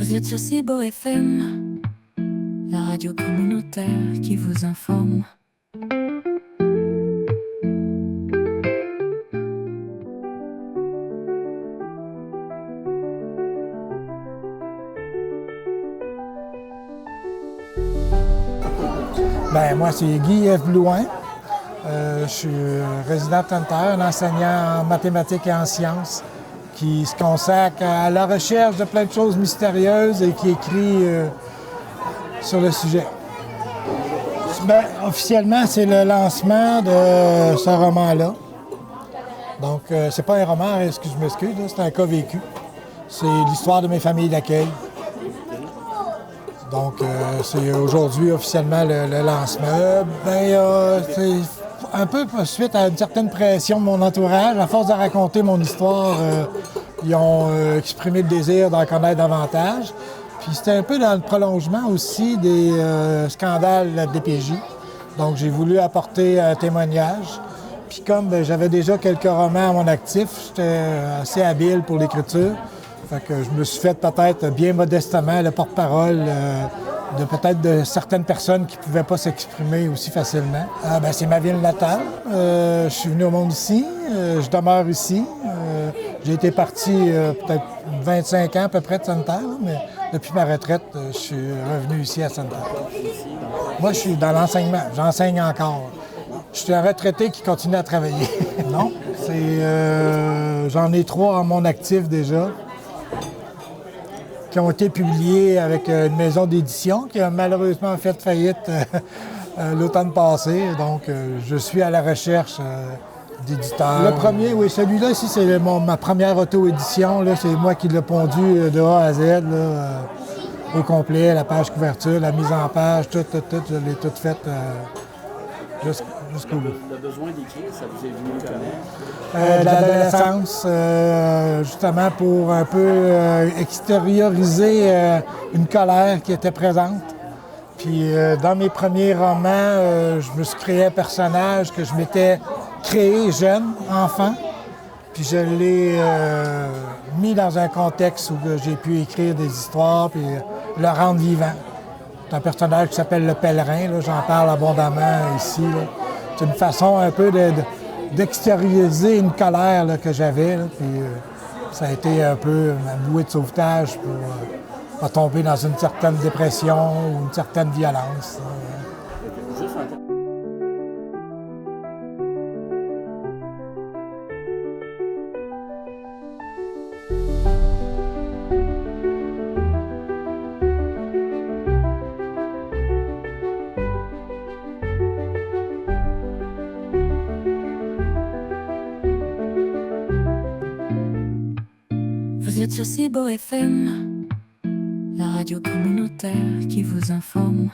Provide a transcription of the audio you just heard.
Vous êtes sur Cibo FM, la radio communautaire qui vous informe. Moi, c'est Guy-Yves Blouin. Je suis résident de Tenter, un enseignant en mathématiques et en sciences qui se consacre à la recherche de plein de choses mystérieuses et qui écrit sur le sujet. Officiellement, c'est le lancement de ce roman-là. Donc, c'est pas un roman, je m'excuse, c'est un cas vécu. C'est l'histoire de mes familles d'accueil. Donc, c'est aujourd'hui officiellement le lancement. C'est un peu suite à une certaine pression de mon entourage. À force de raconter mon histoire, ils ont exprimé le désir d'en connaître davantage. Puis c'était un peu dans le prolongement aussi des scandales de la DPJ. Donc, j'ai voulu apporter un témoignage. Puis comme j'avais déjà quelques romans à mon actif, j'étais assez habile pour l'écriture. Fait que je me suis fait peut-être bien modestement le porte-parole de certaines personnes qui ne pouvaient pas s'exprimer aussi facilement. C'est ma ville natale. Je suis venu au monde ici. Je demeure ici. J'ai été parti peut-être 25 ans à peu près de Sainte-Terre, mais depuis ma retraite, je suis revenu ici à Sainte-Terre. Moi, je suis dans l'enseignement. J'enseigne encore. Je suis un retraité qui continue à travailler. Non, j'en ai 3 en mon actif déjà, qui ont été publiés avec une maison d'édition qui a malheureusement fait faillite l'automne passé. Donc, je suis à la recherche d'éditeurs. Le premier, oui, celui-là ici, c'est ma première auto-édition. C'est moi qui l'ai pondu de A à Z, au complet, la page couverture, la mise en page, tout, je l'ai tout fait jusqu'au bout. Le besoin d'écrire, ça vous est venu comment? De l'adolescence, justement pour un peu extérioriser une colère qui était présente. Puis dans mes premiers romans, je me suis créé un personnage que je m'étais créé jeune, enfant. Puis je l'ai mis dans un contexte où j'ai pu écrire des histoires puis le rendre vivant. C'est un personnage qui s'appelle le pèlerin, là, j'en parle abondamment ici. Là. C'est une façon un peu d'extérioriser une colère là, que j'avais. Puis ça a été un peu ma bouée de sauvetage pour pas tomber dans une certaine dépression ou une certaine violence. Vous êtes sur Cibo FM, la radio communautaire qui vous informe.